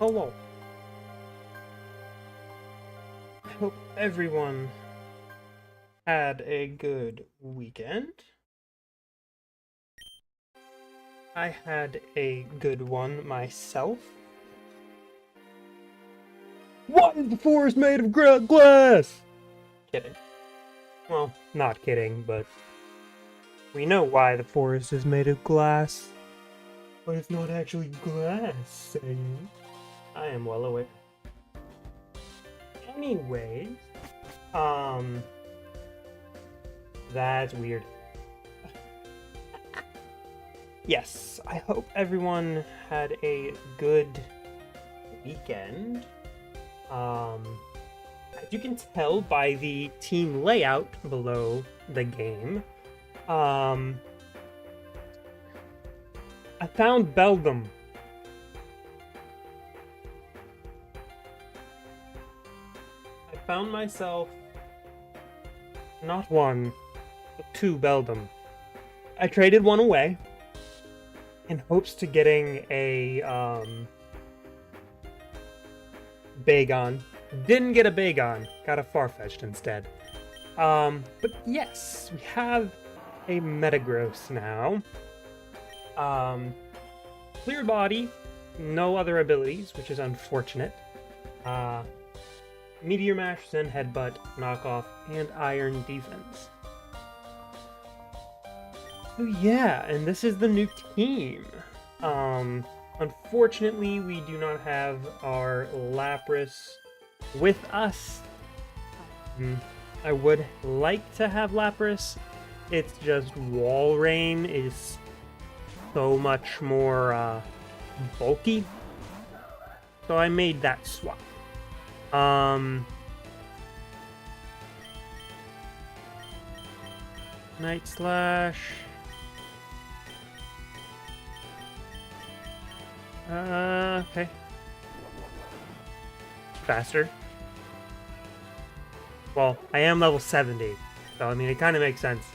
Hello. I hope everyone had a good weekend. I had a good one myself. Why is the forest made of glass? Kidding. Well, not kidding, but we know why the forest is made of glass. But it's not actually glass, I am well aware. Anyways, that's weird. Yes, I hope everyone had a good weekend. As you can tell by the team layout below the game, I found Beldum. I found myself not one, but two Beldum. I traded one away in hopes to getting a Bagon. Didn't get a Bagon, got a Farfetch'd instead. But yes, we have a Metagross now. Clear body, no other abilities, which is unfortunate. Meteor Mash, Zen Headbutt, Knockoff, and Iron Defense. So yeah, and this is the new team. Unfortunately, we do not have our Lapras with us. I would like to have Lapras. It's just Walrein is so much more bulky. So I made that swap. Night Slash. Okay. Faster. Well, I am level 70, so I mean, it kind of makes sense.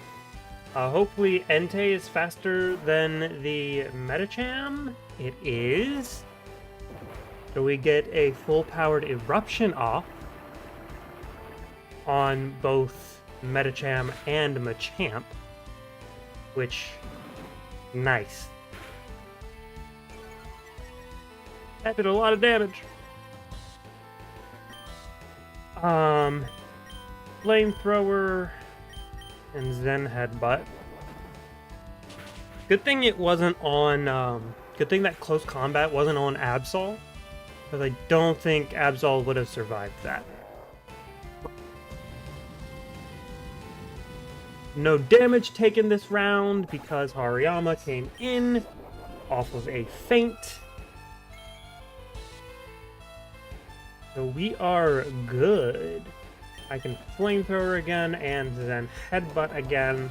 Hopefully Entei is faster than the Medicham. It is. So we get a full-powered Eruption off on both Medicham and Machamp, which, nice. That did a lot of damage. Flamethrower and Zen Headbutt. Good thing it wasn't on, good thing that close combat wasn't on Absol, because I don't think Absol would have survived that. No damage taken this round because Hariyama came in off of a feint. So we are good. I can Flamethrower again and then Headbutt again.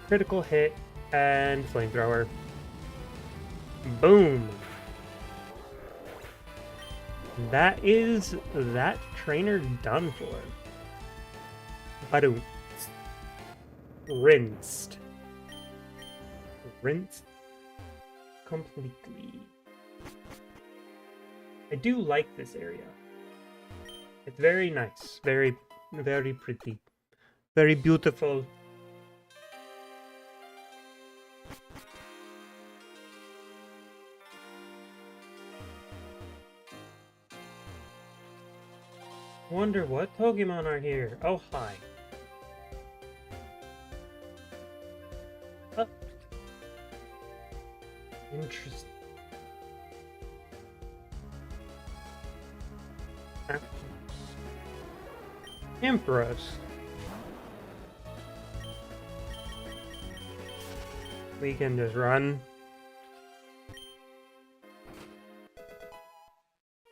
Critical hit and Flamethrower. Boom. That is that trainer done for. Badoo. Rinsed. Rinsed completely. I do like this area. It's very nice, very, very pretty, very beautiful. Wonder what Pokemon are here. Oh, hi. Oh. Interesting. Empress. We can just run.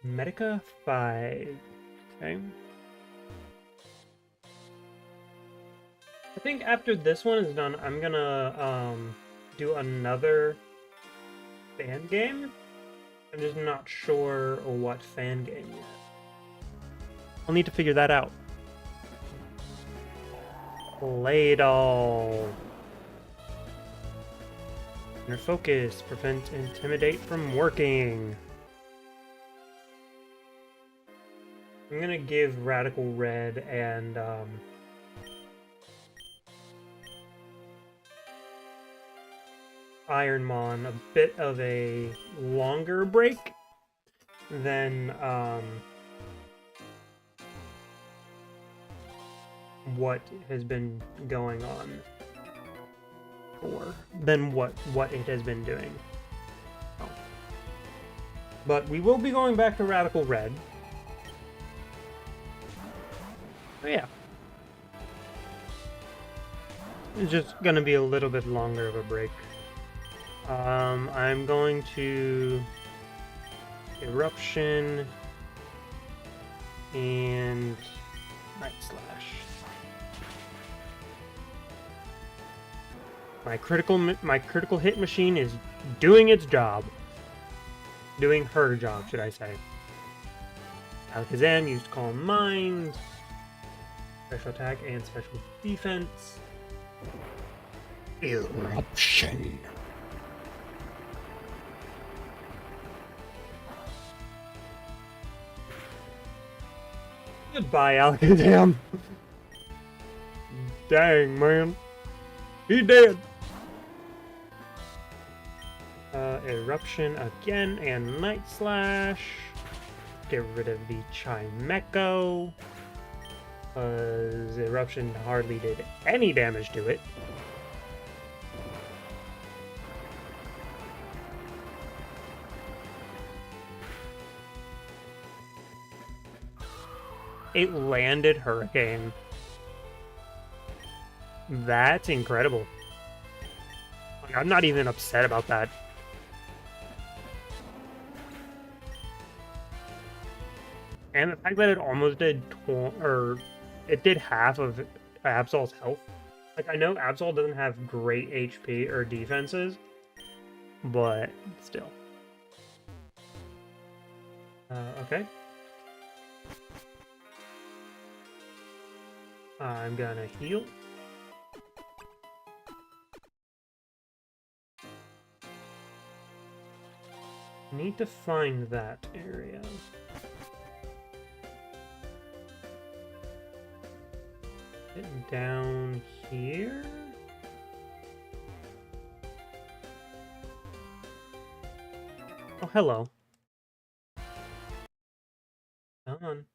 Medica 5. Okay. I think after this one is done, I'm gonna do another fan game. I'm just not sure what fan game yet. I'll need to figure that out. Ladle. Inner focus, prevent intimidate from working. I'm gonna give Radical Red and Ironmon a bit of a longer break than what has been going on, or than what it has been doing. Oh. But we will be going back to Radical Red. Oh yeah. It's just gonna be a little bit longer of a break. I'm going to Eruption and Night Slash. My critical hit machine is doing its job. Doing her job, should I say. Alakazam used Calm Mind. Special attack and special defense. Eruption. Goodbye, Alakazam. Dang, man. He dead. Eruption again and Night Slash. Get rid of the Chimecho. Because Eruption hardly did any damage to it. It landed Hurricane. That's incredible. Like, I'm not even upset about that. And the fact that it almost did, it did half of Absol's health. Like, I know Absol doesn't have great HP or defenses, but still. Okay. I'm gonna heal. Need to find that area. Down here? Oh, hello. Come on.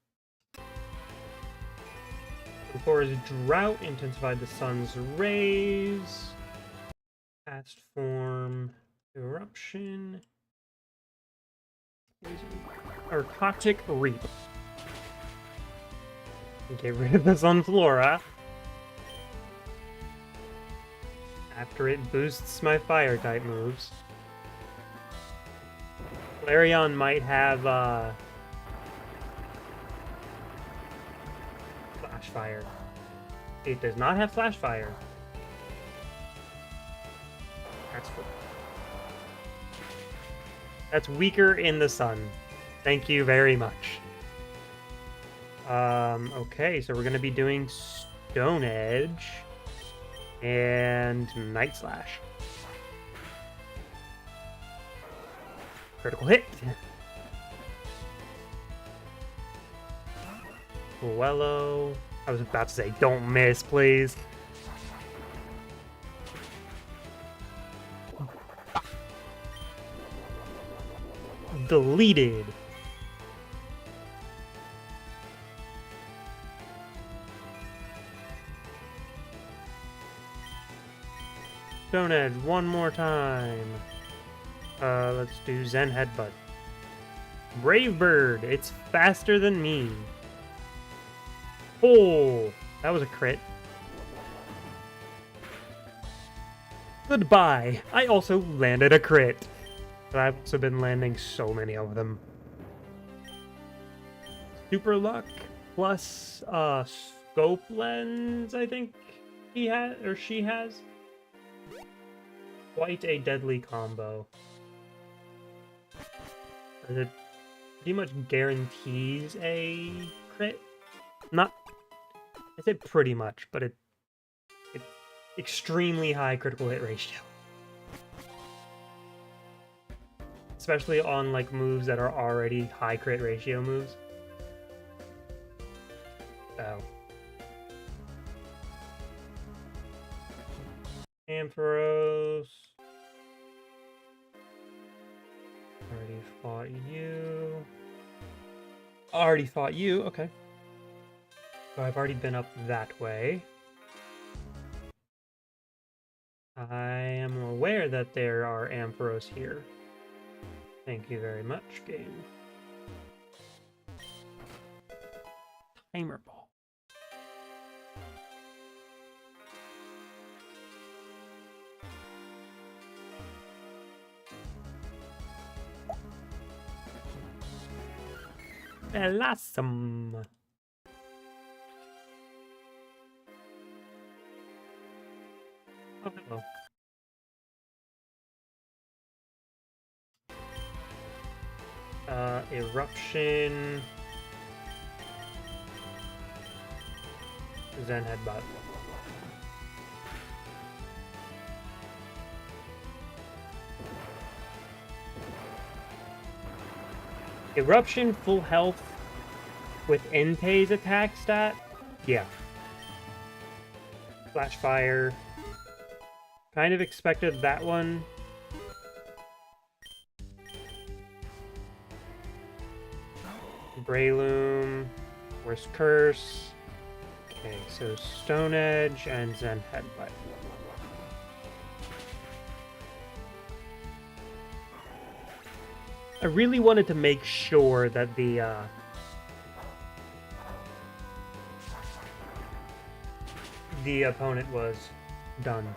Before his drought intensified the sun's rays. Past form. Eruption. Or Toxic Reap. Get rid of the Sunflora. After it boosts my fire type moves. Flareon might have Flash Fire. It does not have Flash Fire. That's weaker in the sun. Thank you very much. Okay, so we're gonna be doing Stone Edge and Night Slash. Critical hit. Wello. I was about to say, don't miss, please. Deleted. Stone Edge one more time. Let's do Zen Headbutt. Brave Bird, it's faster than me. Oh, that was a crit. Goodbye. I also landed a crit. But I've also been landing so many of them. Super Luck plus Scope Lens, I think he has or she has. Quite a deadly combo. It pretty much guarantees a crit. Not, I said pretty much, but it's extremely high critical hit ratio. especially on like moves that are already high crit ratio moves. So Ampharos. Already fought you. Already fought you, okay. So I've already been up that way. I am aware that there are Ampharos here. Thank you very much, game. Timer ball. Blossom. Oh, hello. Eruption. Zen Headbutt. Eruption full health with Entei's attack stat? Yeah. Flash Fire. Kind of expected that one. Breloom. Worst Curse. Okay, so Stone Edge and Zen Headbutt. I really wanted to make sure that the opponent was done.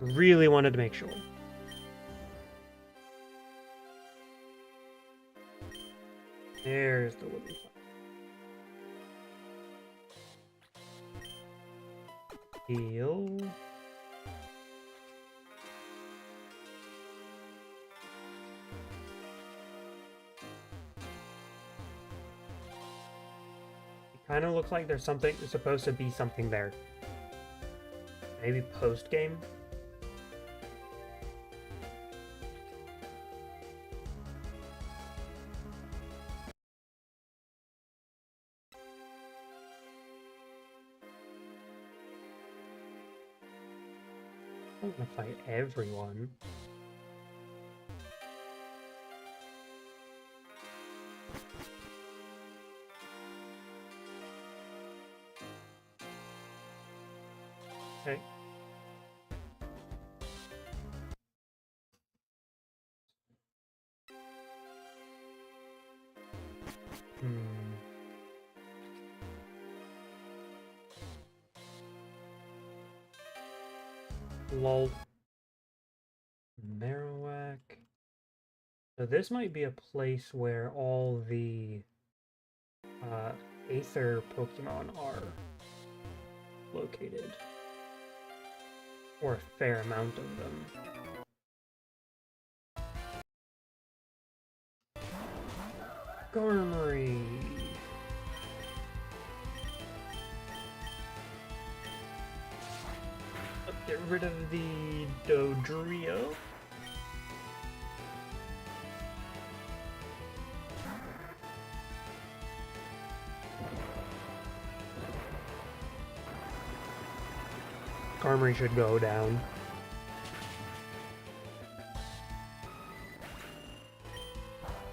Really wanted to make sure. There's the wooden fight. Heal. Kind of looks like there's something, supposed to be something there. Maybe post-game? I'm gonna fight everyone. Okay. Lol. Marowak. So this might be a place where all the Aether Pokemon are located. Or a fair amount of them. Garmory. Let's get rid of the Dodrio. Garmory should go down.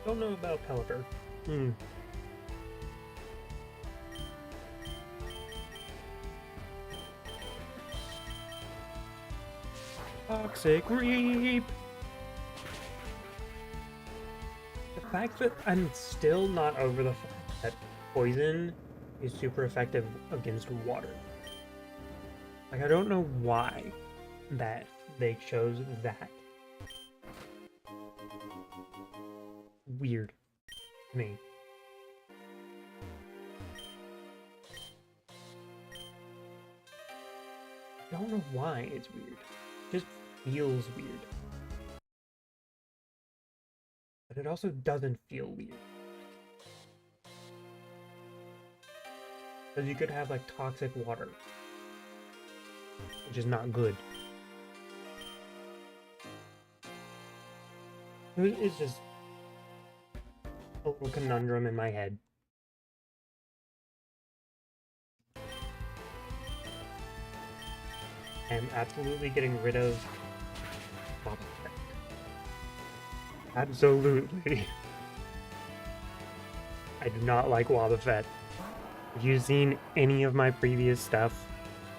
Don't know about Pelipper. Toxic Reap! The fact that I'm still not over the fact that poison is super effective against water. Like, I don't know why that they chose that. Weird to me. I don't know why it's weird. It just feels weird. But it also doesn't feel weird. Because you could have, like, toxic water. Which is not good. It's just a little conundrum in my head. I'm absolutely getting rid of Boba Fett. Absolutely. I do not like Boba Fett. If you've seen any of my previous stuff,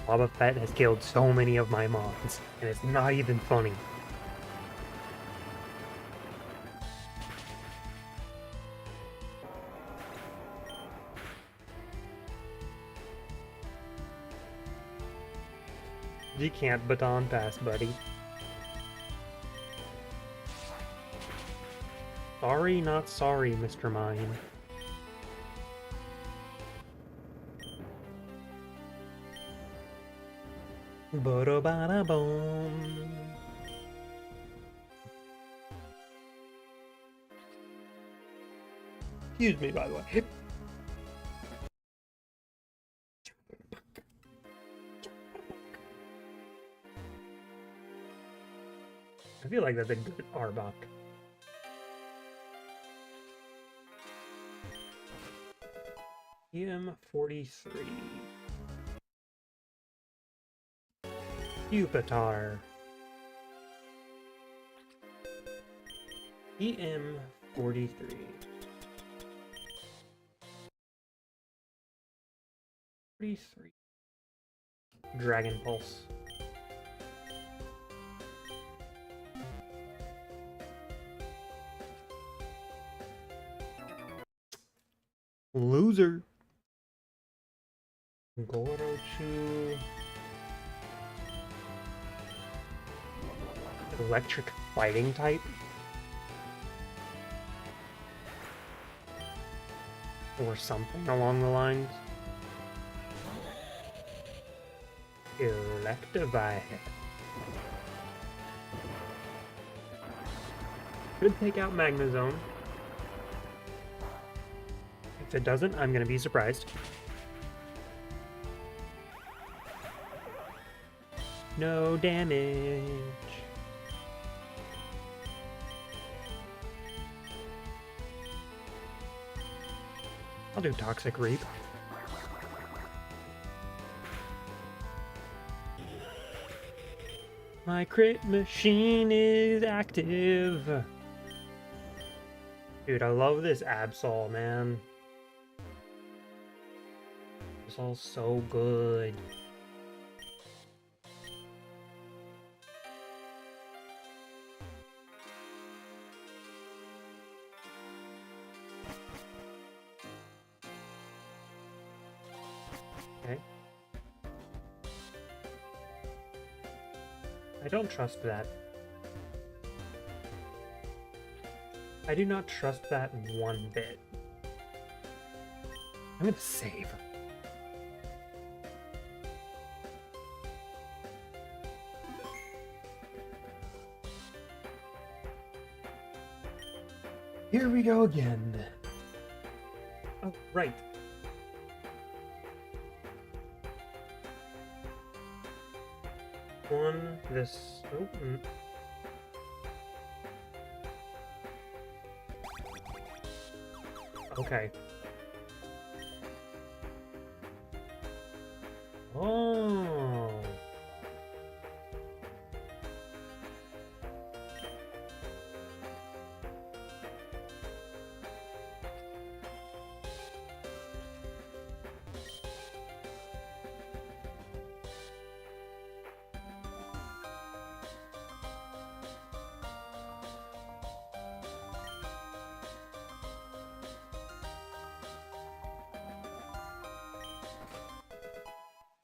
Boba Fett has killed so many of my mons, and it's not even funny. You can't baton pass, buddy. Sorry, not sorry, Mr. Mine. Ba-da-ba-da-boom. Excuse me, by the way. I feel like that's a good Arbok. EM43. Yupatar. EM43. 43. Dragon Pulse. Loser. Gorochu. Electric fighting type. Or something along the lines. Electivire. Could take out Magnezone. If it doesn't, I'm gonna be surprised. No damage. I'll do Toxic Reap. My crit machine is active. Dude, I love this Absol, man. Absol's so good. Okay. I don't trust that. I do not trust that one bit. I'm gonna save. Here we go again. Oh, right. One, this... Oh, Okay. Oh.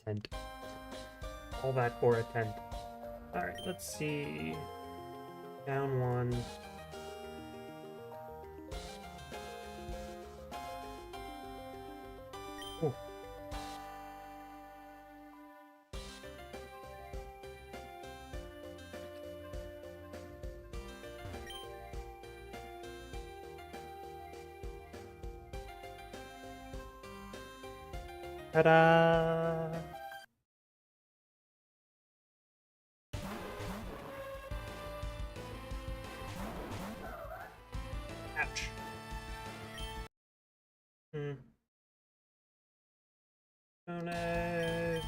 Tent. All that for a tent. Alright, let's see. Down one. Ooh. Ta-da! Hmm. Stone Edge.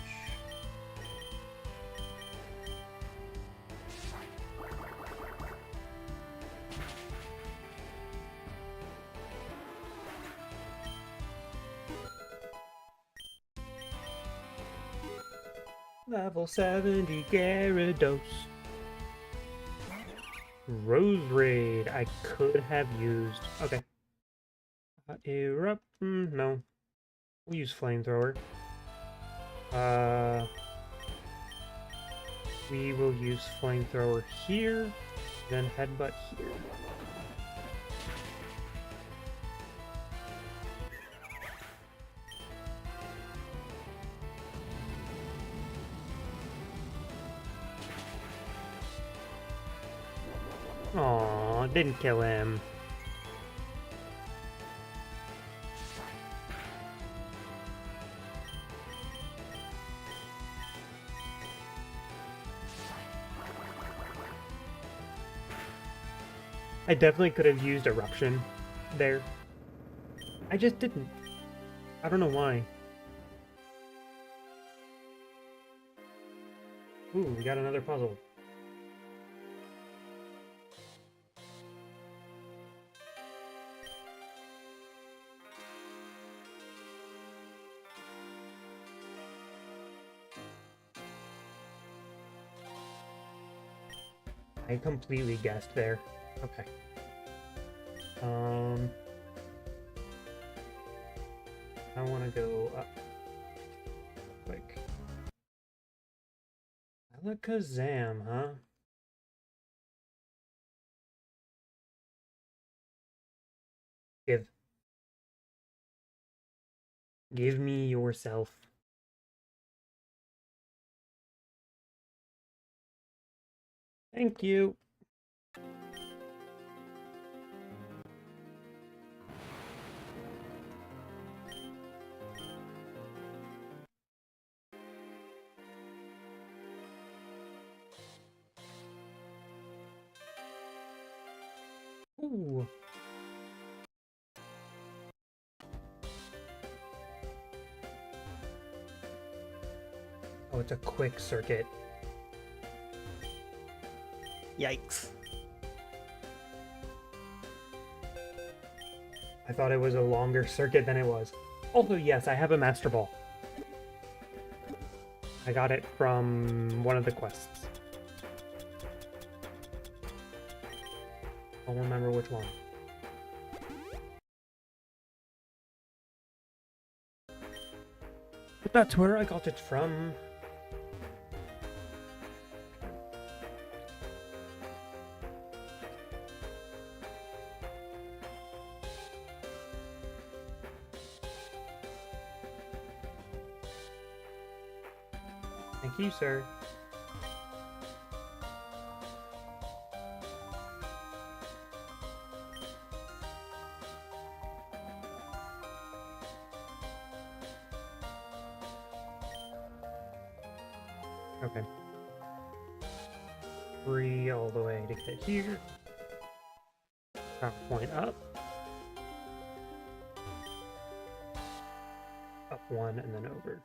Level 70 Gyarados. Rose Raid I could have used. Okay. Erupt. No. We'll use Flamethrower. We will use Flamethrower here, then Headbutt here. Aw, didn't kill him. I definitely could have used Eruption there. I just didn't. I don't know why. Ooh, we got another puzzle. I completely guessed there. Okay. I want to go up. Quick. Alakazam, huh? Give. Give me yourself. Thank you. Ooh. Oh, it's a quick circuit. Yikes. I thought it was a longer circuit than it was. Also, yes, I have a Master Ball. I got it from one of the quests. I don't remember which one. But that's where I got it from. Thank you, sir. Okay. 3 all the way to get here. Top point up. Up 1 and then over.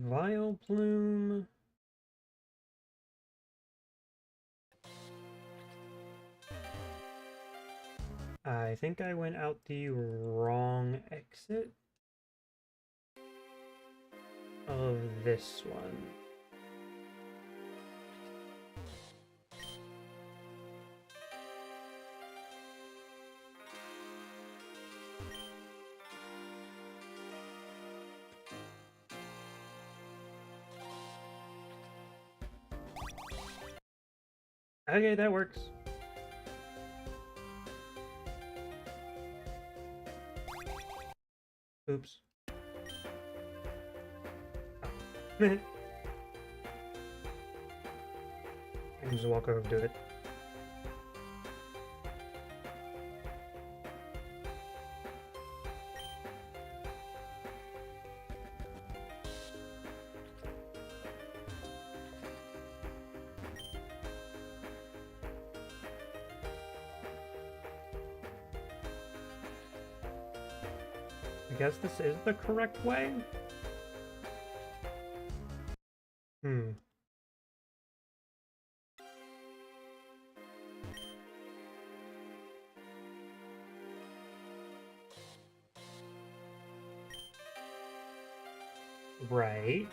Vileplume. I think I went out the wrong exit of this one. Okay, that works. Oops. Oh. I can just walk over to it. I guess this is the correct way? Right.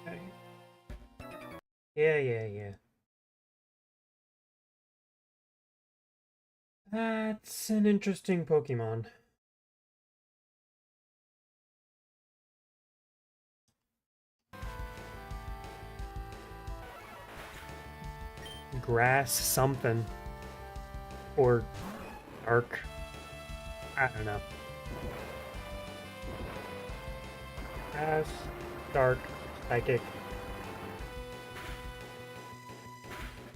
Okay. Yeah. That's an interesting Pokemon. Grass something. Or dark. I don't know. Grass, dark, psychic.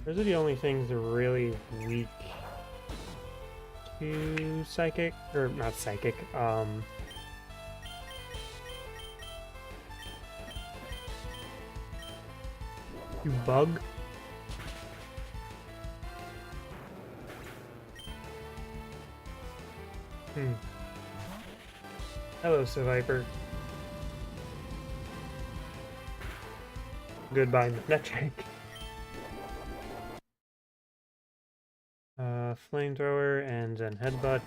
Those are the only things that are really weak to psychic, or not psychic, to bug. Hello, Survivor. Goodbye, Metric. Flamethrower and then headbutt.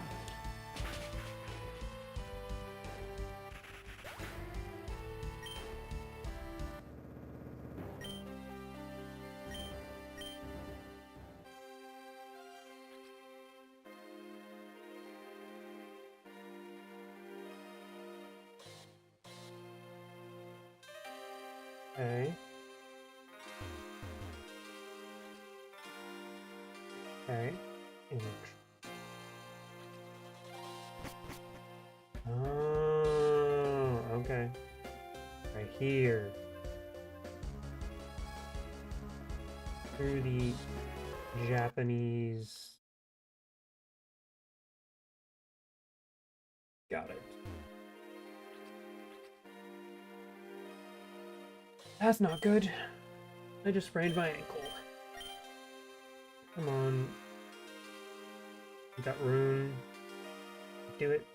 Okay. Okay. Oh, okay. Right here. Through the Japanese. Got it. That's not good. I just sprained my ankle. Come on. That rune. Do it.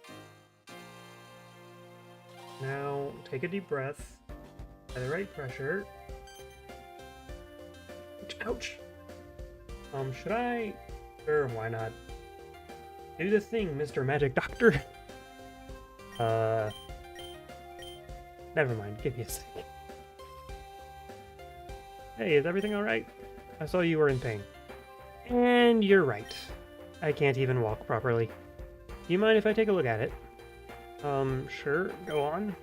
Now, take a deep breath. At the right pressure. Ouch! Should I? Sure, why not? Do the thing, Mr. Magic Doctor! Never mind, give me a sec. Hey, is everything alright? I saw you were in pain. And you're right. I can't even walk properly. Do you mind if I take a look at it? Sure, go on.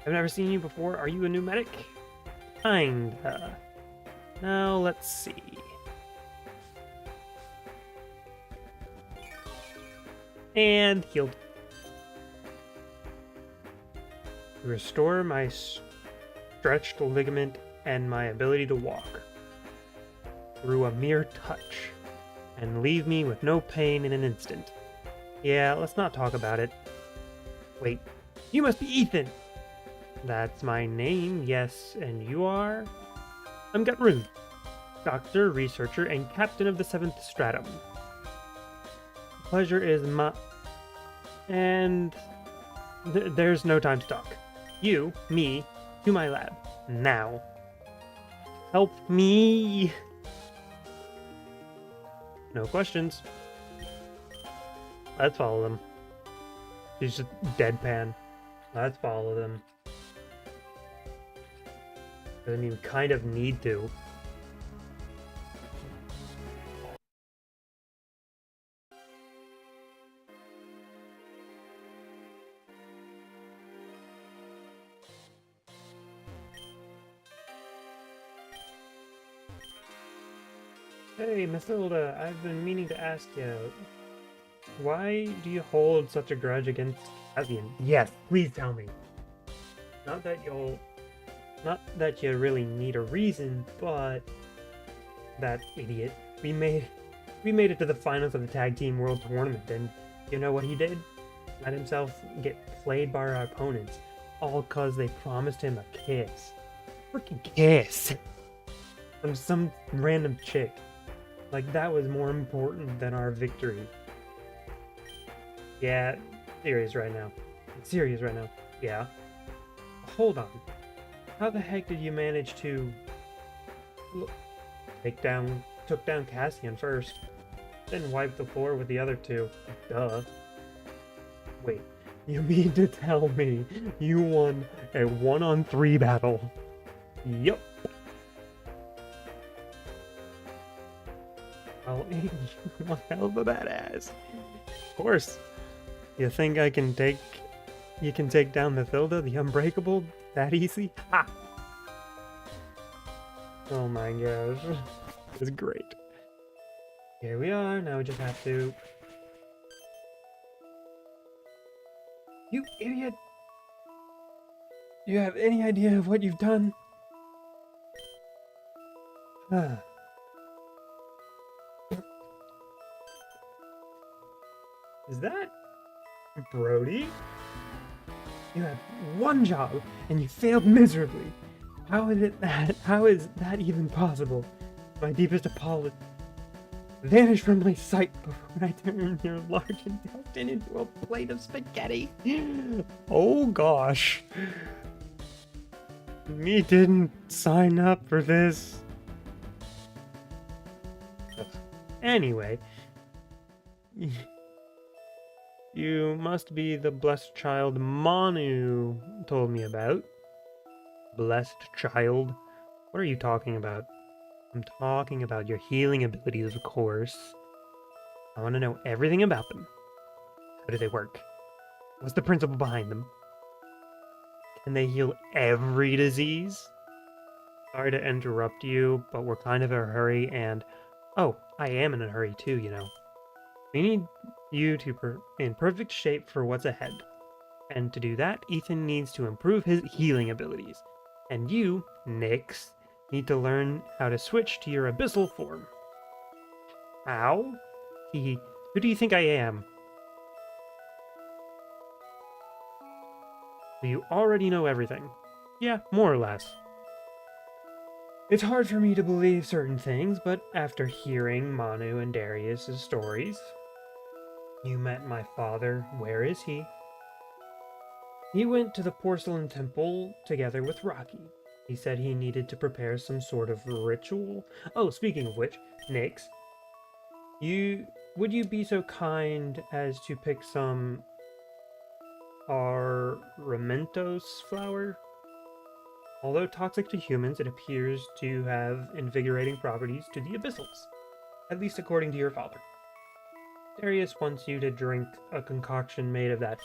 I've never seen you before. Are you a new medic? Kinda. Now, let's see. And healed. Restore my stretched ligament and my ability to walk through a mere touch, and leave me with no pain in an instant. Yeah, let's not talk about it. Wait, you must be Ethan! That's my name, yes, and you are? I'm Gutrun, doctor, researcher, and captain of the 7th Stratum. Pleasure is my... And... there's no time to talk. You, me, to my lab. Now. Help me! No questions. Let's follow them. He's just deadpan. Let's follow them. Doesn't even kind of need to. Hey, Mathilda, I've been meaning to ask you. Why do you hold such a grudge against Cassian? Yes, please tell me. Not that you'll... Not that you really need a reason, but... That idiot. We made it to the finals of the Tag Team World Tournament, and you know what he did? Let himself get played by our opponents, all cause they promised him a kiss. Freaking kiss! From some random chick. Like, that was more important than our victory. Yeah, serious right now. Serious right now. Yeah. Hold on. How the heck did you manage to... took down Cassian first, then wiped the floor with the other two? Duh. Wait, you mean to tell me you won a 1-on-3 battle? Yup. Well, you one hell of a badass. Of course. You think you can take down Mathilda, the Unbreakable, that easy? Ha! Oh my gosh. It's great. Here we are, now we just have to... You idiot! Do you have any idea of what you've done? Is that... Brody? You had one job, and you failed miserably. How is that even possible? My deepest apology. Vanish from my sight before I turn your large intestine into a plate of spaghetti. Oh gosh. Me didn't sign up for this. Anyway. You must be the blessed child Manu told me about. Blessed child? What are you talking about? I'm talking about your healing abilities, of course. I want to know everything about them. How do they work? What's the principle behind them? Can they heal every disease? Sorry to interrupt you, but we're kind of in a hurry and... Oh, I am in a hurry too, you know. We need you to in perfect shape for what's ahead. And to do that, Ethan needs to improve his healing abilities. And you, Nyx, need to learn how to switch to your abyssal form. How? Who do you think I am? Do you already know everything? Yeah, more or less. It's hard for me to believe certain things, but after hearing Manu and Darius' stories... You met my father. Where is he? He went to the porcelain temple together with Rocky. He said he needed to prepare some sort of ritual. Oh, speaking of which, Nyx, would you be so kind as to pick some Armentos flower? Although toxic to humans, it appears to have invigorating properties to the abyssals, at least according to your father. Darius wants you to drink a concoction made of that,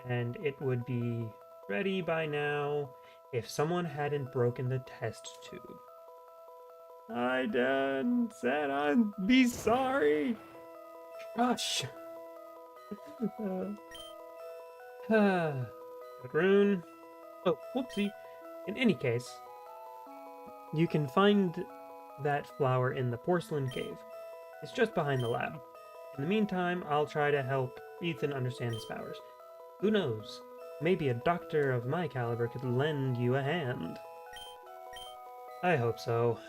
and it would be ready by now if someone hadn't broken the test tube. I done said I'd be sorry. Gosh. Rune. Oh, whoopsie. In any case, you can find that flower in the porcelain cave. It's just behind the lab. In the meantime, I'll try to help Ethan understand his powers. Who knows? Maybe a doctor of my caliber could lend you a hand. I hope so.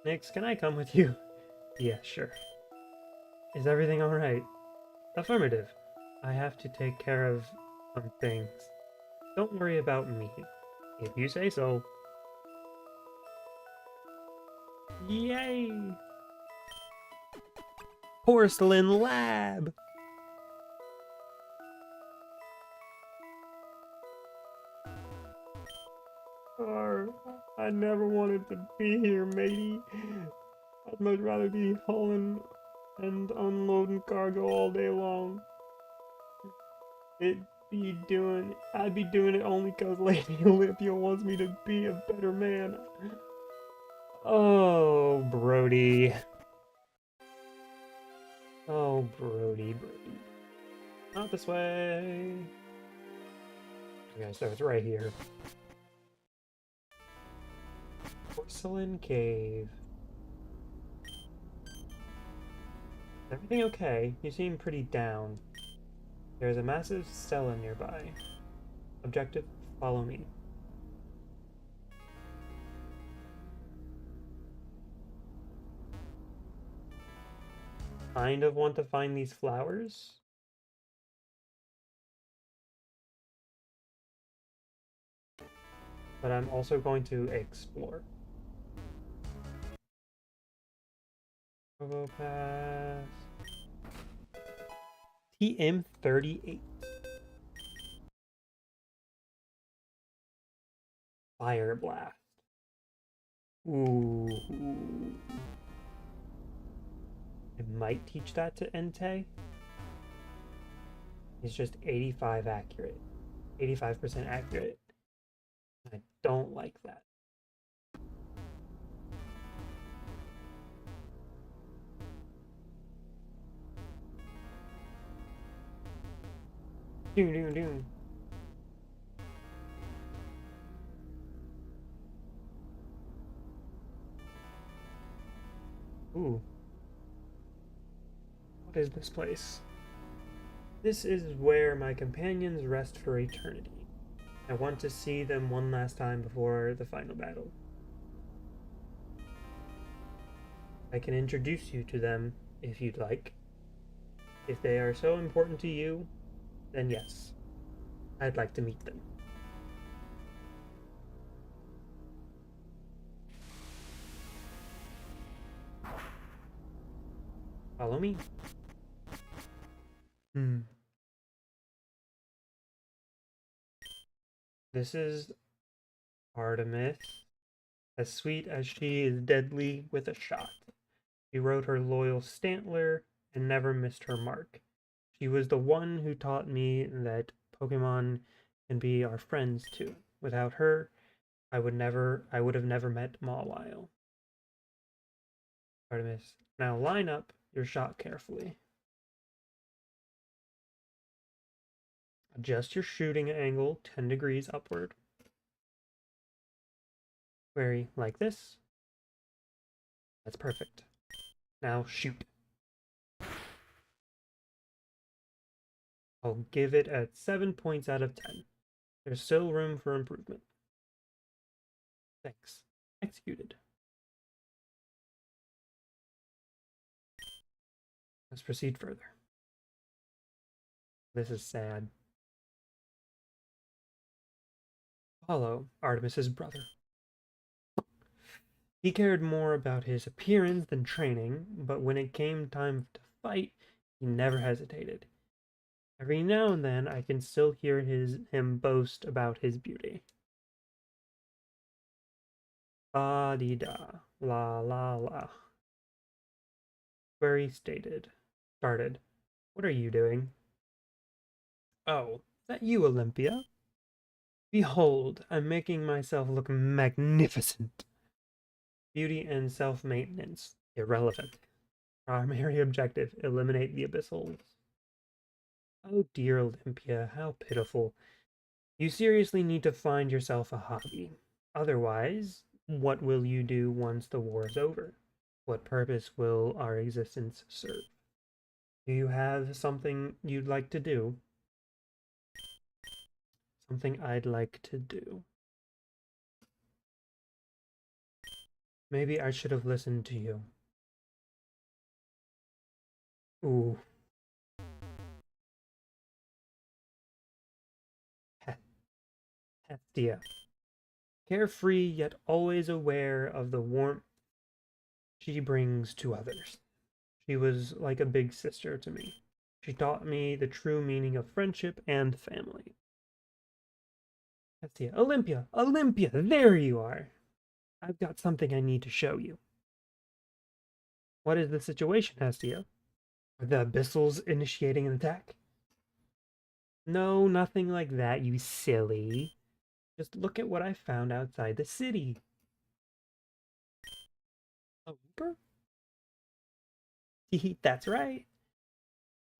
Nyx, can I come with you? Yeah, sure. Is everything alright? Affirmative. I have to take care of some things. Don't worry about me. If you say so. Yay! Porcelain lab! I never wanted to be here, matey. I'd much rather be hauling and unloading cargo all day long. I'd be doing it only 'cause Lady Olympia wants me to be a better man. Oh, Brody. Oh, Brody, Brody. Not this way. Okay, so it's right here. Porcelain Cave. Is everything okay? You seem pretty down. There's a massive cella nearby. Objective, follow me. Kind of want to find these flowers. But I'm also going to explore. Pass. TM38. Fire Blast. Ooh. I might teach that to Entei. He's just 85 accurate. 85% accurate. I don't like that. Doom, doom, doom. Ooh. What is this place? This is where my companions rest for eternity. I want to see them one last time before the final battle. I can introduce you to them if you'd like. If they are so important to you, then yes, I'd like to meet them. Follow me. This is Artemis, as sweet as she is deadly with a shot. She rode her loyal Stantler and never missed her mark. She was the one who taught me that Pokemon can be our friends too. Without her, I would have never met Mawile. Artemis, now line up your shot carefully. Adjust your shooting angle 10 degrees upward. Query like this. That's perfect. Now shoot. I'll give it at 7 points out of 10. There's still room for improvement. Thanks. Executed. Let's proceed further. This is sad. Apollo, Artemis's brother. He cared more about his appearance than training, but when it came time to fight, he never hesitated. Every now and then, I can still hear him boast about his beauty. Da-dee-da, la-la-la. Query started. What are you doing? Oh, is that you, Olympia? Behold, I'm making myself look magnificent. Beauty and self-maintenance, irrelevant. Primary objective, eliminate the abyssals. Oh dear Olympia, how pitiful. You seriously need to find yourself a hobby. Otherwise, what will you do once the war is over? What purpose will our existence serve? Do you have something you'd like to do? Something I'd like to do. Maybe I should have listened to you. Ooh. Hestia. Carefree, yet always aware of the warmth she brings to others. She was like a big sister to me. She taught me the true meaning of friendship and family. Hestia. Olympia! Olympia! There you are! I've got something I need to show you. What is the situation, Hestia? Are the Abyssals initiating an attack? No, nothing like that, you silly. Just look at what I found outside the city. A Wooper? That's right.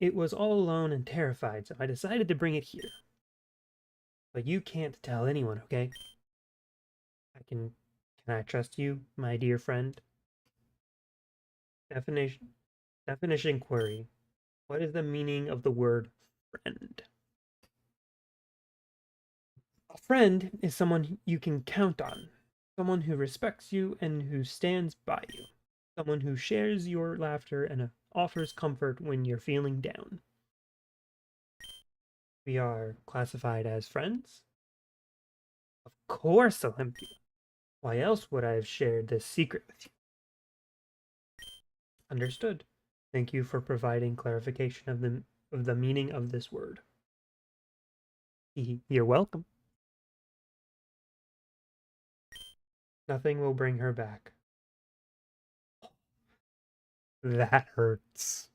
It was all alone and terrified, so I decided to bring it here. But you can't tell anyone, okay? I can I trust you, my dear friend? Definition Definition query. What is the meaning of the word friend? A friend is someone you can count on, someone who respects you and who stands by you, someone who shares your laughter and offers comfort when you're feeling down. We are classified as friends? Of course, Olympia. Why else would I have shared this secret with you? Understood. Thank you for providing clarification of the meaning of this word. You're welcome. Nothing will bring her back. That hurts.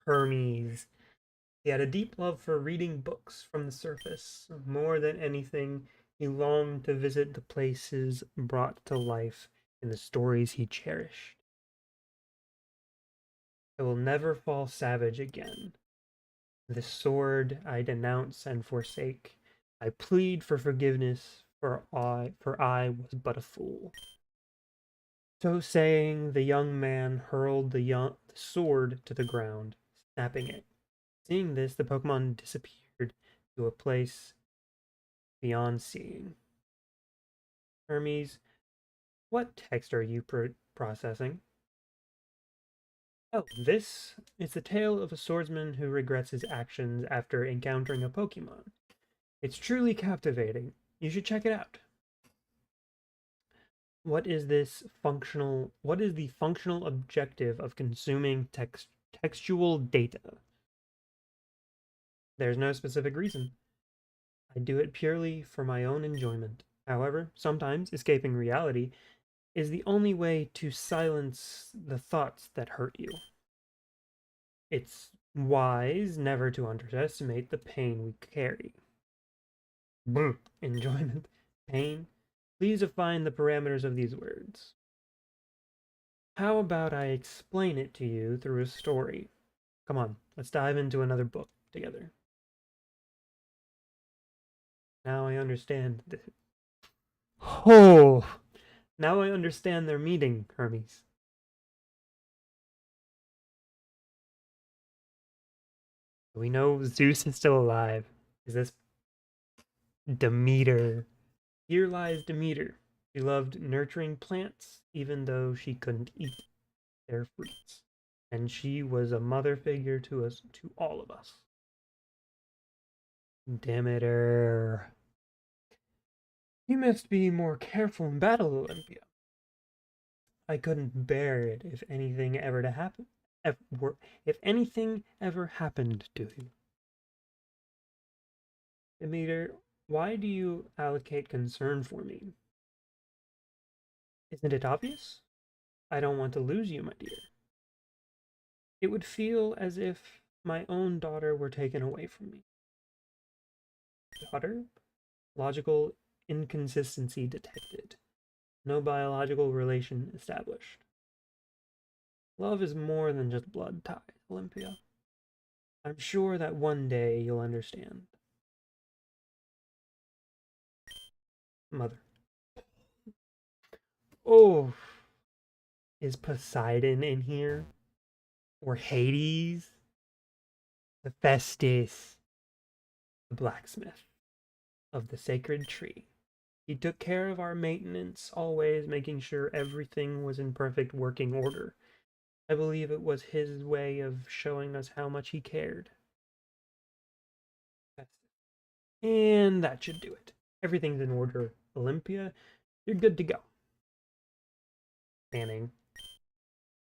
Hermes. He had a deep love for reading books from the surface. More than anything, he longed to visit the places brought to life in the stories he cherished. I will never fall savage again. The sword I denounce and forsake. I plead for forgiveness, for I was but a fool. So saying, the young man hurled the sword to the ground, snapping it. Seeing this, the Pokemon disappeared to a place beyond seeing. Hermes, what text are you processing? Oh, this is the tale of a swordsman who regrets his actions after encountering a Pokemon. It's truly captivating. You should check it out. What is the functional objective of consuming textual data? There's no specific reason. I do it purely for my own enjoyment. However, sometimes escaping reality is the only way to silence the thoughts that hurt you. It's wise never to underestimate the pain we carry. Enjoyment, pain. Please define the parameters of these words. How about I explain it to you through a story? Come on, let's dive into another book together. Now I understand. Oh, now I understand their meeting, Hermes. We know Zeus is still alive. Is this Demeter? Here lies Demeter. She loved nurturing plants, even though she couldn't eat their fruits. And she was a mother figure to us, to all of us. Demeter. You must be more careful in battle, Olympia. I couldn't bear it if anything ever to happen. If anything ever happened to you. Demeter, why do you allocate concern for me? Isn't it obvious? I don't want to lose you, my dear. It would feel as if my own daughter were taken away from me. Daughter? Logical inconsistency detected. No biological relation established. Love is more than just blood ties, Olympia. I'm sure that one day you'll understand. Mother. Oh, is Poseidon in here? Or Hades? Hephaestus, the blacksmith of the sacred tree. He took care of our maintenance, always making sure everything was in perfect working order. I believe it was his way of showing us how much he cared. And that should do it. Everything's in order, Olympia. You're good to go. Scanning.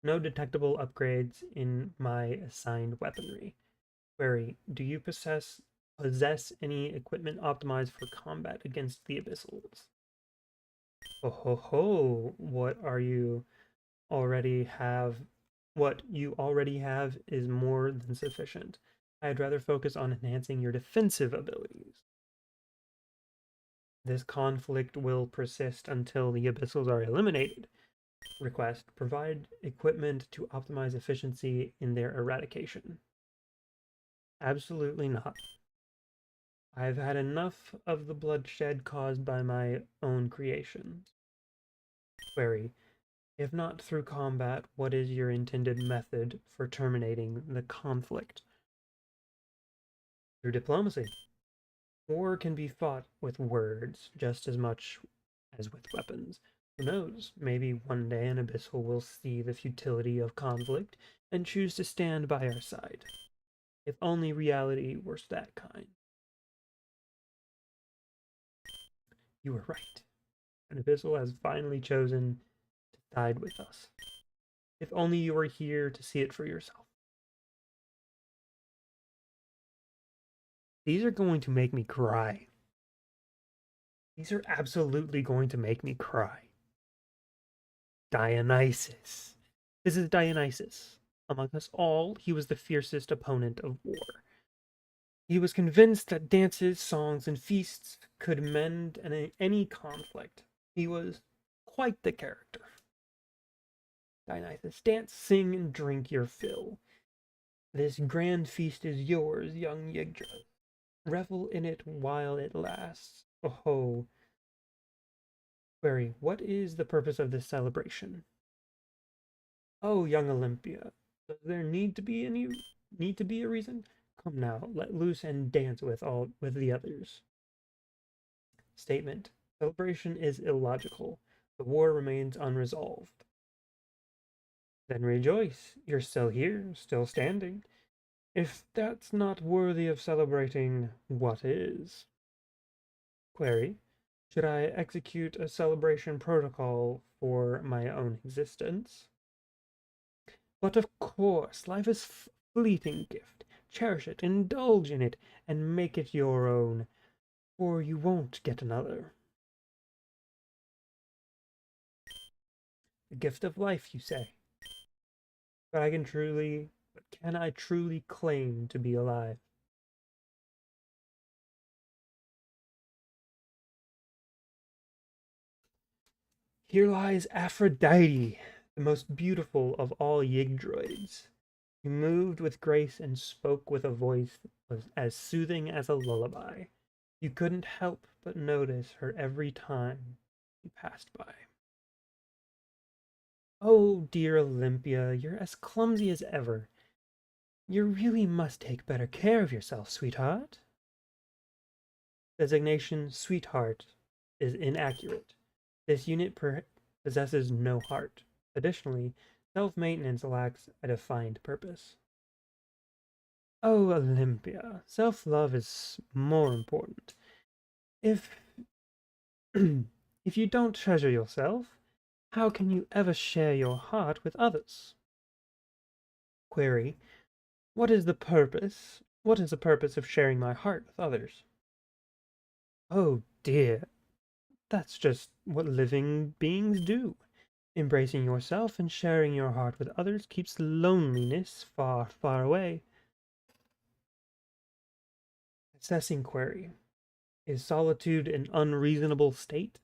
No detectable upgrades in my assigned weaponry. Query, do you possess any equipment optimized for combat against the abyssals? Oh ho ho, what you already have is more than sufficient. I'd rather focus on enhancing your defensive abilities. This conflict will persist until the abyssals are eliminated. Request, provide equipment to optimize efficiency in their eradication. Absolutely not. I've had enough of the bloodshed caused by my own creations. Query, if not through combat, what is your intended method for terminating the conflict? Through diplomacy. War can be fought with words just as much as with weapons. Who knows? Maybe one day an Abyssal will see the futility of conflict and choose to stand by our side. If only reality were that kind. You were right. An Abyssal has finally chosen to side with us. If only you were here to see it for yourself. These are going to make me cry. These are absolutely going to make me cry. Dionysus. This is Dionysus. Among us all, he was the fiercest opponent of war. He was convinced that dances, songs, and feasts could mend any conflict. He was quite the character. Dionysus, dance, sing, and drink your fill. This grand feast is yours, young Yggdrasil. Revel in it while it lasts. Oh, query, what is the purpose of this celebration? Oh, young Olympia, does there need to be a reason? Come now, let loose and dance with the others. Statement. Celebration is illogical. The war remains unresolved. Then rejoice. You're still here, still standing. If that's not worthy of celebrating, what is? Query. Should I execute a celebration protocol for my own existence? But of course, life is a fleeting gift. Cherish it, indulge in it, and make it your own, or you won't get another. The gift of life, you say. But can I truly claim to be alive? Here lies Aphrodite, the most beautiful of all Yggdrasids. He moved with grace and spoke with a voice that was as soothing as a lullaby. You couldn't help but notice her every time you passed by. Oh, dear Olympia, you're as clumsy as ever. You really must take better care of yourself, sweetheart. Designation sweetheart is inaccurate. This unit possesses no heart. Additionally, self-maintenance lacks a defined purpose. Oh, Olympia, self-love is more important. If if you don't treasure yourself, how can you ever share your heart with others? Query, what is the purpose? What is the purpose of sharing my heart with others? Oh dear, that's just what living beings do. Embracing yourself and sharing your heart with others keeps loneliness far, far away. Assessing query. Is solitude an unreasonable state?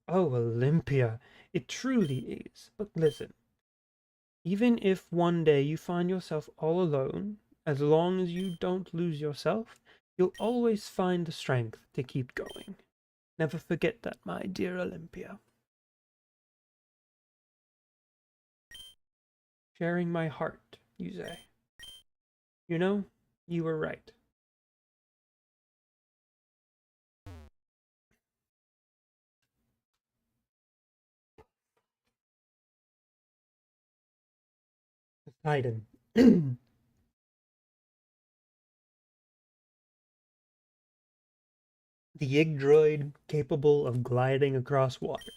Oh, Olympia, it truly is. But listen, even if one day you find yourself all alone, as long as you don't lose yourself, you'll always find the strength to keep going. Never forget that, my dear Olympia. Sharing my heart, you say. You know, you were right. Poseidon. The Yggdroid capable of gliding across water.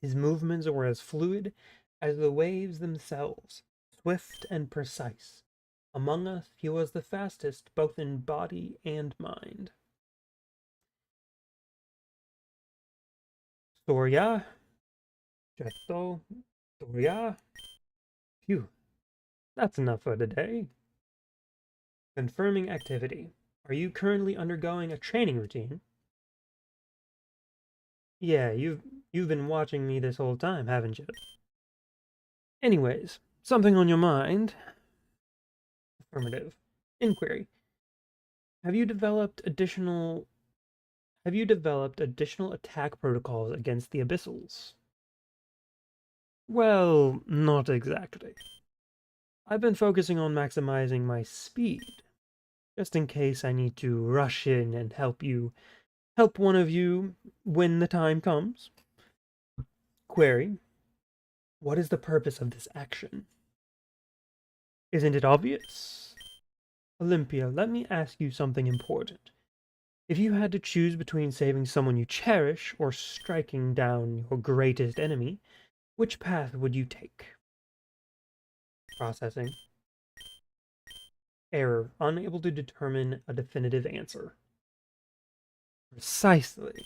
His movements were as fluid as the waves themselves, swift and precise. Among us, he was the fastest both in body and mind. Storya, Gesto, Storya. Phew, that's enough for today. Confirming activity. Are you currently undergoing a training routine? Yeah, You've been watching me this whole time, haven't you? Anyways, something on your mind? Affirmative. Inquiry. Have you developed additional attack protocols against the Abyssals? Well, not exactly. I've been focusing on maximizing my speed, just in case I need to rush in and help one of you when the time comes. Query. What is the purpose of this action? Isn't it obvious? Olympia, let me ask you something important. If you had to choose between saving someone you cherish or striking down your greatest enemy, which path would you take? Processing. Error. Unable to determine a definitive answer. Precisely.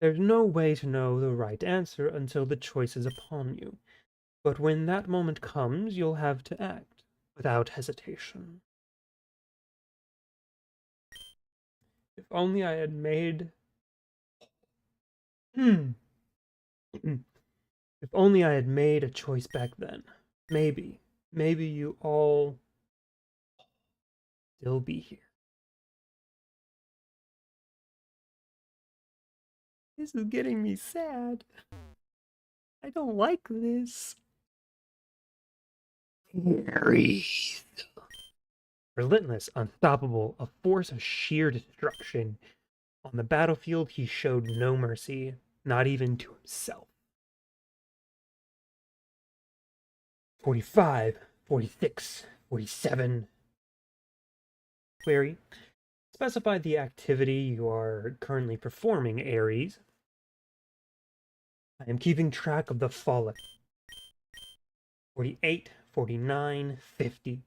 There's no way to know the right answer until the choice is upon you. But when that moment comes, you'll have to act without hesitation. If only I had made... if only I had made a choice back then. Maybe you all still be here. This is getting me sad. I don't like this. Aries. Relentless, unstoppable, a force of sheer destruction. On the battlefield, he showed no mercy, not even to himself. 45, 46, 47. Query. Specify the activity you are currently performing, Aries. I am keeping track of the fallen. 48, 49, 50.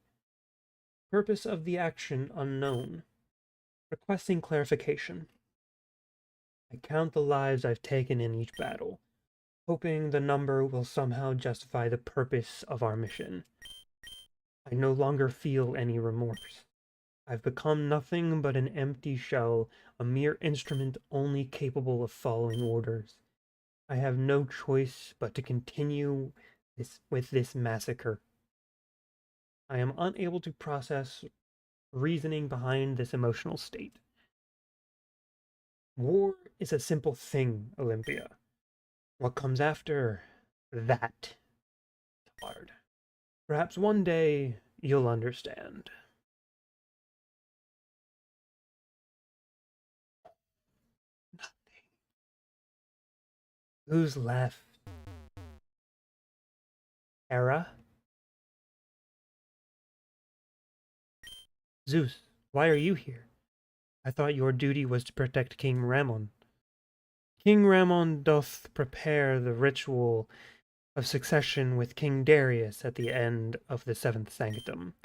Purpose of the action unknown. Requesting clarification. I count the lives I've taken in each battle, hoping the number will somehow justify the purpose of our mission. I no longer feel any remorse. I've become nothing but an empty shell, a mere instrument only capable of following orders. I have no choice but to continue with this massacre. I am unable to process reasoning behind this emotional state. War is a simple thing, Olympia. What comes after that is hard. Perhaps one day you'll understand. Who's left? Hera? Zeus, why are you here? I thought your duty was to protect King Ramon. King Ramon doth prepare the ritual of succession with King Darius at the end of the seventh sanctum.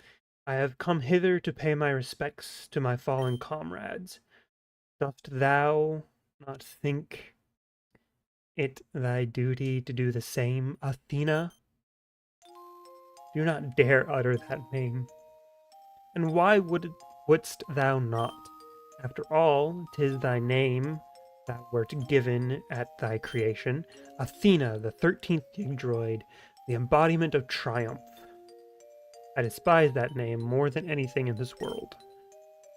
I have come hither to pay my respects to my fallen comrades. Dost thou not think it thy duty to do the same, Athena? Do not dare utter that name. And why wouldst thou not? After all, 'tis thy name thou wert given at thy creation, Athena, the 13th Yggdrasil, the embodiment of triumph. I despise that name more than anything in this world.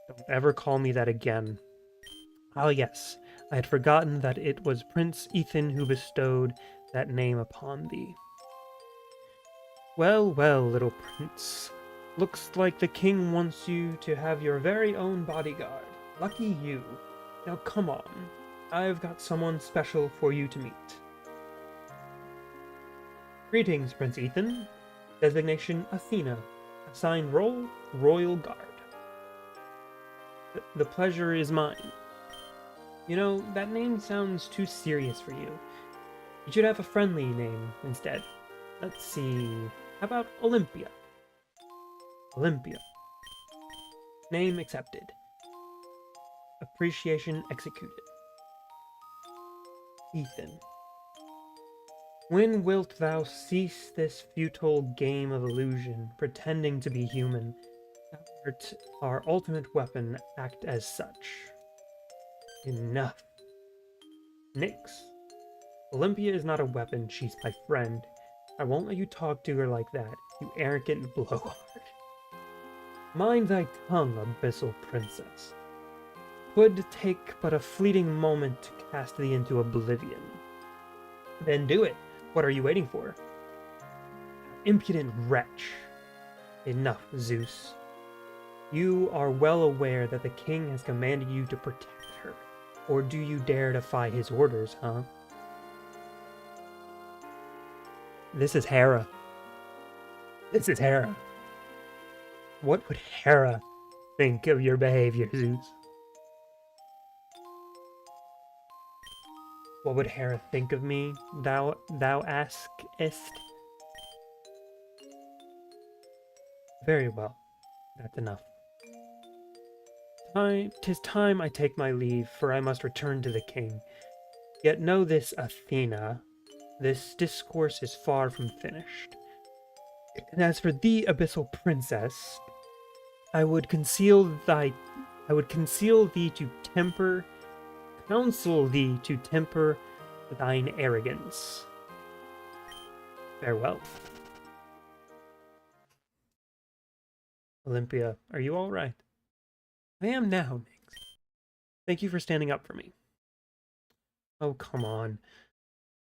Don't ever call me that again. Ah yes, I had forgotten that it was Prince Ethan who bestowed that name upon thee. Well, well, little prince. Looks like the king wants you to have your very own bodyguard. Lucky you. Now come on. I've got someone special for you to meet. Greetings, Prince Ethan. Designation Athena. Assigned role, Royal Guard. The pleasure is mine. You know, that name sounds too serious for you. You should have a friendly name instead. Let's see. How about Olympia? Olympia. Name accepted. Appreciation executed. Ethan. When wilt thou cease this futile game of illusion, pretending to be human? Thou art our ultimate weapon, act as such. Enough. Nyx. Olympia is not a weapon, she's my friend. I won't let you talk to her like that, you arrogant blowhard. Mind thy tongue, abyssal princess. 'Twould take but a fleeting moment to cast thee into oblivion. Then do it. What are you waiting for? Impudent wretch. Enough, Zeus. You are well aware that the king has commanded you to protect her. Or do you dare defy his orders, huh? This is Hera. This is Hera. What would Hera think of your behavior, Zeus? What would Hera think of me, thou askest? Very well. That's enough. 'Tis time I take my leave, for I must return to the king. Yet know this, Athena, this discourse is far from finished. And as for thee, abyssal princess, I would conceal thee to counsel thee to temper thine arrogance. Farewell. Olympia, are you all right? I am now, Nix. Thank you for standing up for me. Oh, come on.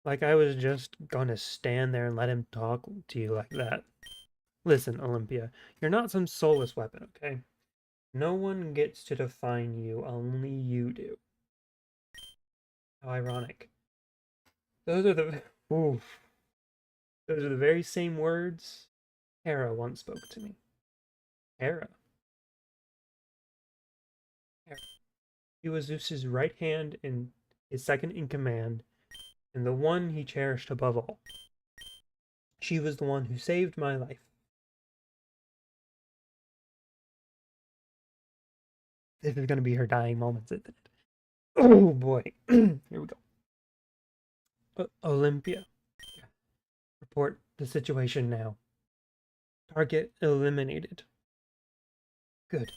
Like I was just gonna stand there and let him talk to you like that. Listen, Olympia, you're not some soulless weapon, okay? No one gets to define you, only you do. How ironic. Those are the... Oof. Those are the very same words Hera once spoke to me. Hera. She was Zeus's right hand and his second in command, and the one he cherished above all. She was the one who saved my life. This is going to be her dying moments, isn't it? Oh boy. Here we go. Olympia. Report the situation now. Target eliminated. Good.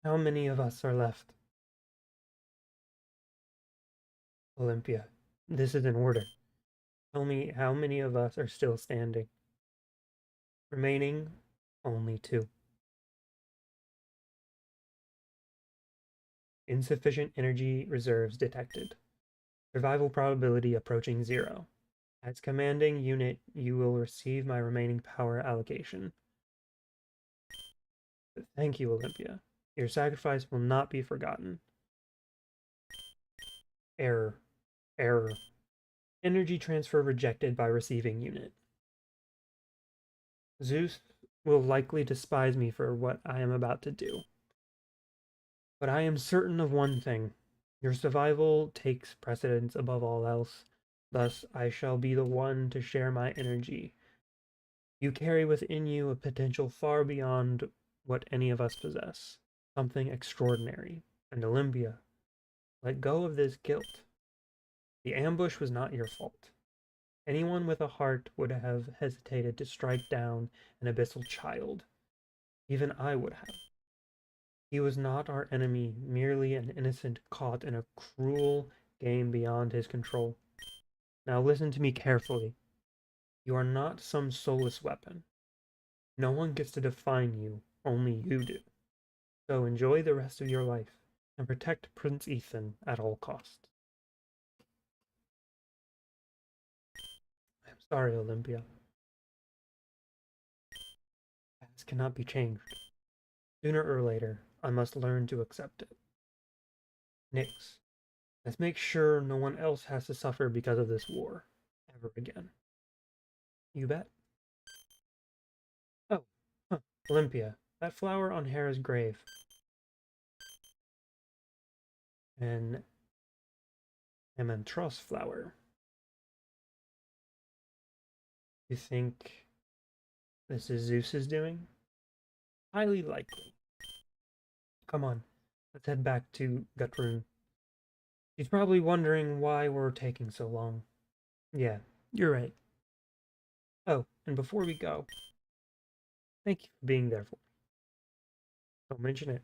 How many of us are left? Olympia. This is in order. Tell me how many of us are still standing. Remaining, only 2. Insufficient energy reserves detected. Survival probability approaching 0. As commanding unit, you will receive my remaining power allocation. Thank you, Olympia. Your sacrifice will not be forgotten. Error. Error. Energy transfer rejected by receiving unit. Zeus will likely despise me for what I am about to do. But I am certain of one thing. Your survival takes precedence above all else. Thus, I shall be the one to share my energy. You carry within you a potential far beyond what any of us possess. Something extraordinary. And Olympia, let go of this guilt. The ambush was not your fault. Anyone with a heart would have hesitated to strike down an abyssal child. Even I would have. He was not our enemy, merely an innocent caught in a cruel game beyond his control. Now listen to me carefully. You are not some soulless weapon. No one gets to define you, only you do. So enjoy the rest of your life, and protect Prince Ethan at all costs. I'm sorry, Olympia. Past cannot be changed. Sooner or later, I must learn to accept it. Nyx, let's make sure no one else has to suffer because of this war, ever again. You bet. Oh, huh. Olympia, that flower on Hera's grave. An Amantros flower. You think this is Zeus's doing? Highly likely. Come on, let's head back to Gutrun. She's probably wondering why we're taking so long. Yeah, you're right. Oh, and before we go, thank you for being there for me. Don't mention it.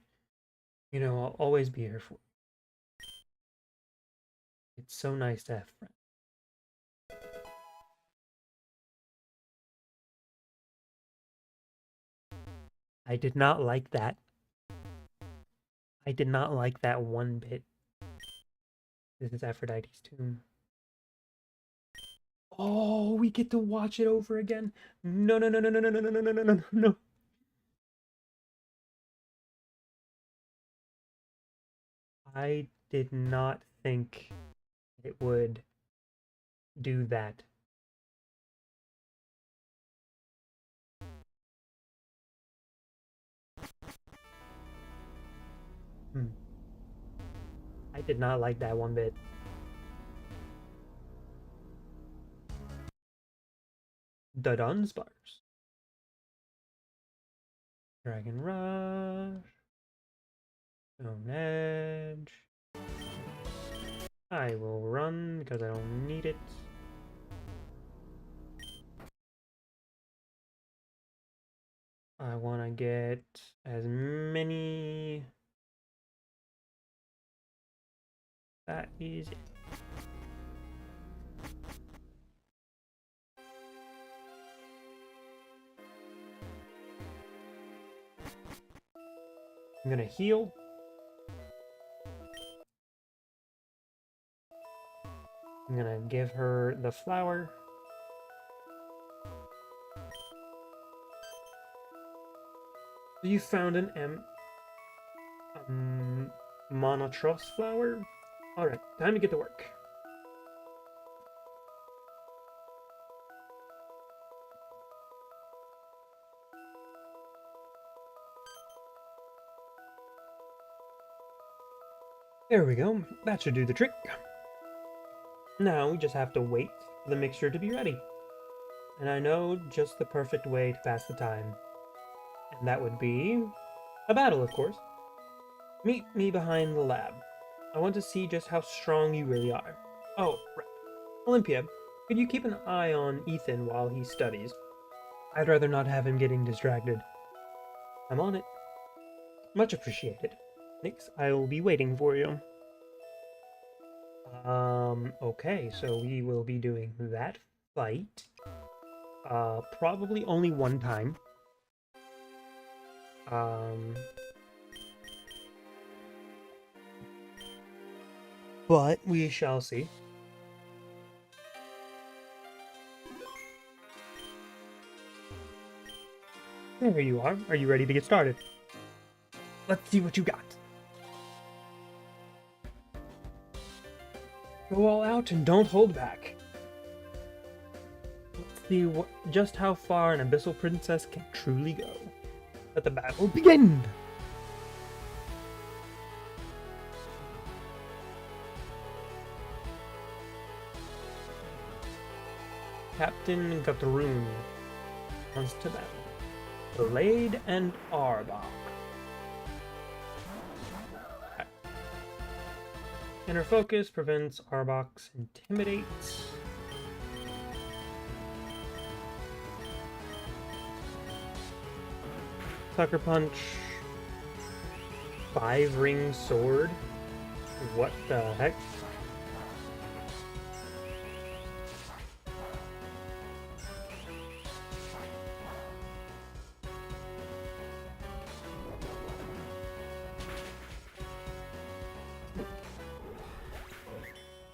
You know, I'll always be here for you. It's so nice to have friends. I did not like that. I did not like that one bit. This is Aphrodite's tomb. Oh, we get to watch it over again. No, no, no, no, no, no, no, no, no, no, no, no, no. I did not think it would do that. Hmm. I did not like that one bit. The Dunsparce. Dragon Rush. Stone Edge. I will run because I don't need it. I want to get as many... That is it. I'm gonna heal. I'm gonna give her the flower. You found an Monotros flower? Alright, time to get to work. There we go. That should do the trick. Now we just have to wait for the mixture to be ready. And I know just the perfect way to pass the time. And that would be a battle, of course. Meet me behind the lab. I want to see just how strong you really are. Oh, right. Olympia, could you keep an eye on Ethan while he studies? I'd rather not have him getting distracted. I'm on it. Much appreciated. Nix, I'll be waiting for you. Okay, so we will be doing that fight. Probably only one time. But we shall see. There you are. Are you ready to get started? Let's see what you got. Go all out and don't hold back. Let's see just how far an abyssal princess can truly go. Let the battle begin! Captain Guthrum comes to battle. Blade and Arbok. Inner focus prevents Arbok's intimidate. Sucker Punch. 5-ring sword. What the heck?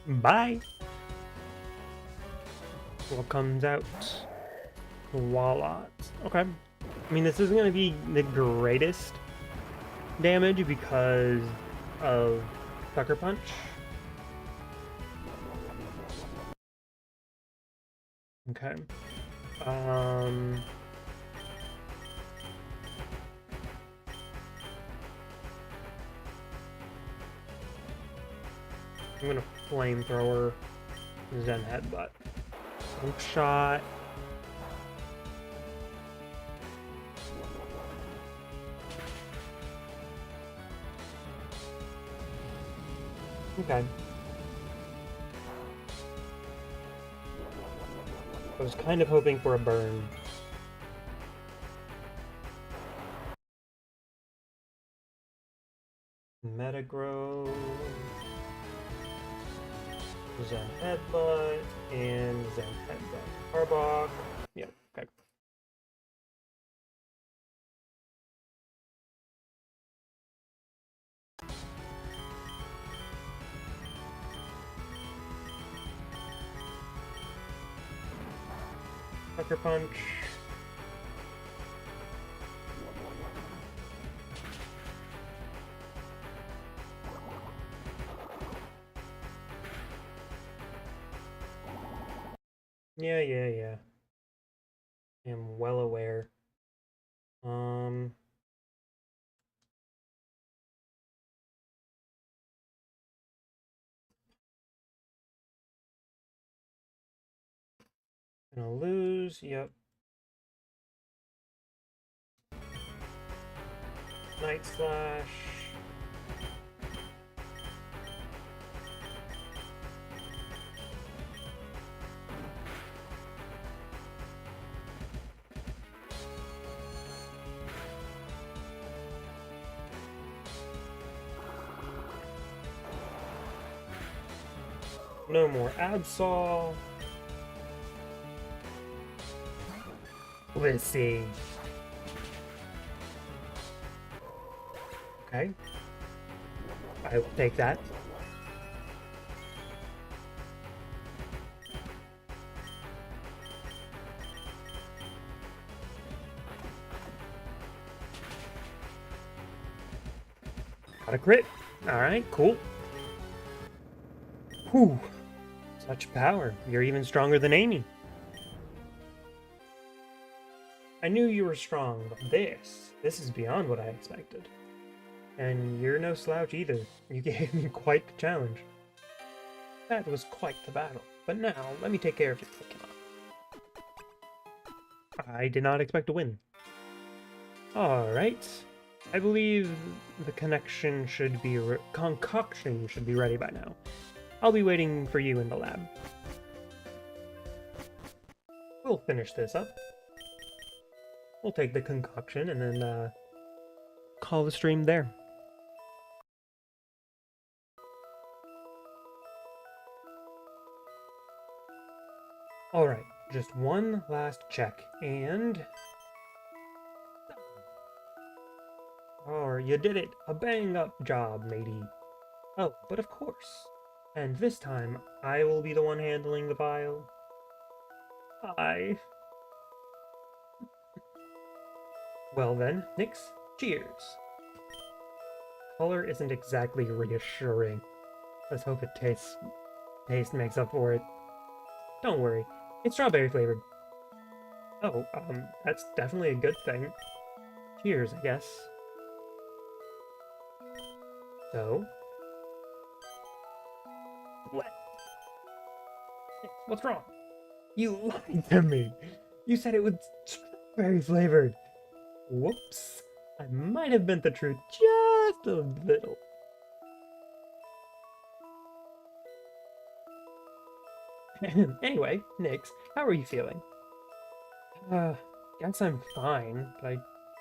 Bye! What comes out? Wallot. Okay. I mean, this isn't going to be the greatest damage because of Sucker Punch. Okay. I'm gonna flamethrower Zen Headbutt. Hook shot. Okay. I was kind of hoping for a burn. Metagrow. Zen Headbutt, and Zen Headbutt. Arbok. Yep, okay. Sucker Punch. Yeah. I am well aware. Um, gonna lose. Yep. Night Slash. No more Absol. Let's see. Okay. I will take that. Got a crit. Alright, cool. Whew. Such power. You're even stronger than Amy. I knew you were strong, but this is beyond what I expected. And you're no slouch either. You gave me quite the challenge. That was quite the battle. But now, let me take care of your Pokemon. I did not expect to win. Alright. I believe the concoction should be ready by now. I'll be waiting for you in the lab. We'll finish this up. We'll take the concoction and then call the stream there. Alright, just one last check, and... Oh, you did it! A bang-up job, matey. Oh, but of course. And this time, I will be the one handling the vial. Well then, Nyx, cheers. Color isn't exactly reassuring. Let's hope it taste makes up for it. Don't worry, it's strawberry flavored. Oh, that's definitely a good thing. Cheers, I guess. So... What? What's wrong? You lied to me! You said it was strawberry flavored! Whoops. I might have bent the truth just a little. Anyway, Nyx, how are you feeling? Guess I'm fine, but I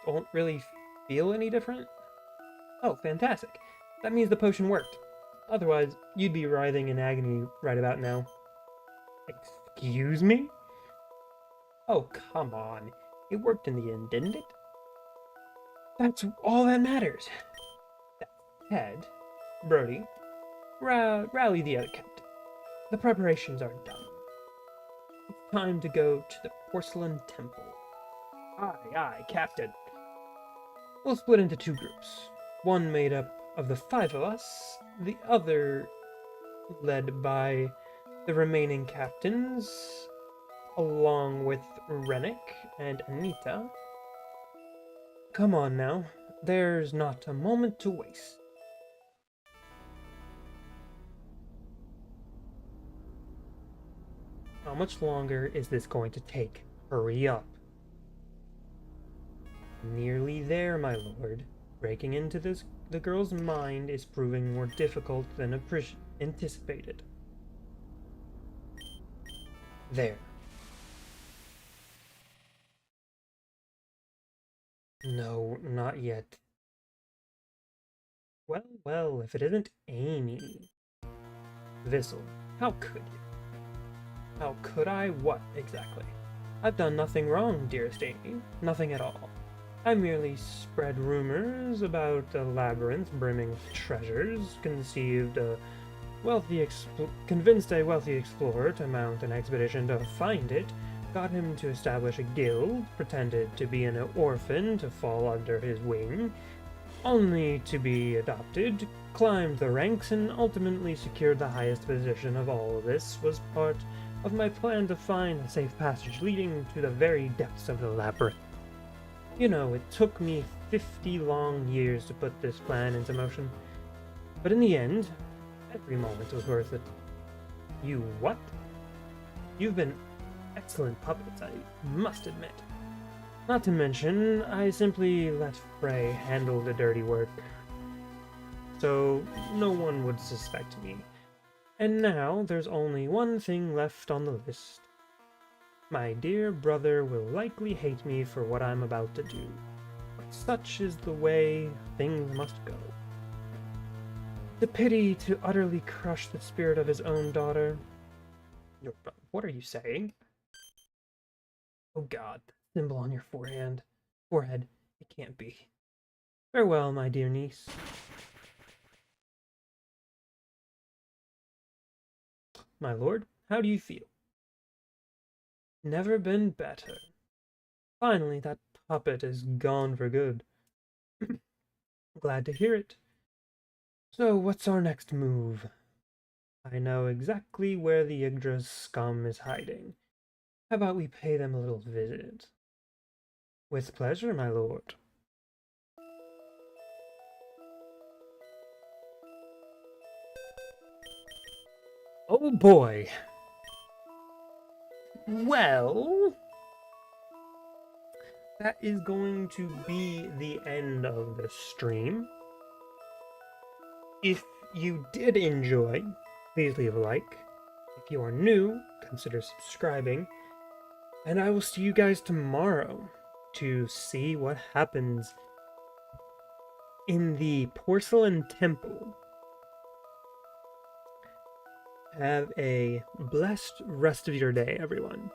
don't really feel any different. Oh, fantastic. That means the potion worked. Otherwise, you'd be writhing in agony right about now. Excuse me? Oh, come on. It worked in the end, didn't it? That's all that matters. Ted, Brody, rally the other captain. The preparations are done. It's time to go to the Porcelain Temple. Aye, Captain. We'll split into two groups. One made up of the 5 of us, the other led by the remaining captains, along with Rennick and Anita. Come on now, there's not a moment to waste. How much longer is this going to take? Hurry up. Nearly there, my lord. Breaking into the girl's mind is proving more difficult than anticipated. There. No, not yet. Well, if it isn't Amy. Vissel, how could you? How could I what, exactly? I've done nothing wrong, dearest Amy. Nothing at all. I merely spread rumors about a labyrinth brimming with treasures, convinced a wealthy explorer to mount an expedition to find it, got him to establish a guild, pretended to be an orphan to fall under his wing, only to be adopted, climbed the ranks, and ultimately secured the highest position. Of all of this was part of my plan to find a safe passage leading to the very depths of the labyrinth. You know, it took me 50 long years to put this plan into motion, but in the end, every moment was worth it. You what? You've been excellent puppets, I must admit. Not to mention, I simply let Frey handle the dirty work, so no one would suspect me. And now there's only one thing left on the list. My dear brother will likely hate me for what I'm about to do, but such is the way things must go. The pity to utterly crush the spirit of his own daughter. What are you saying? Oh God, the symbol on your forehead. It can't be. Farewell, my dear niece. My lord, how do you feel? Never been better. Finally, that puppet is gone for good. Glad to hear it. So, what's our next move? I know exactly where the Yggdra's scum is hiding. How about we pay them a little visit? With pleasure, my lord. Oh boy. Well, that is going to be the end of the stream. If you did enjoy, please leave a like. If you are new, consider subscribing. And I will see you guys tomorrow to see what happens in the Porcelain Temple. Have a blessed rest of your day, everyone.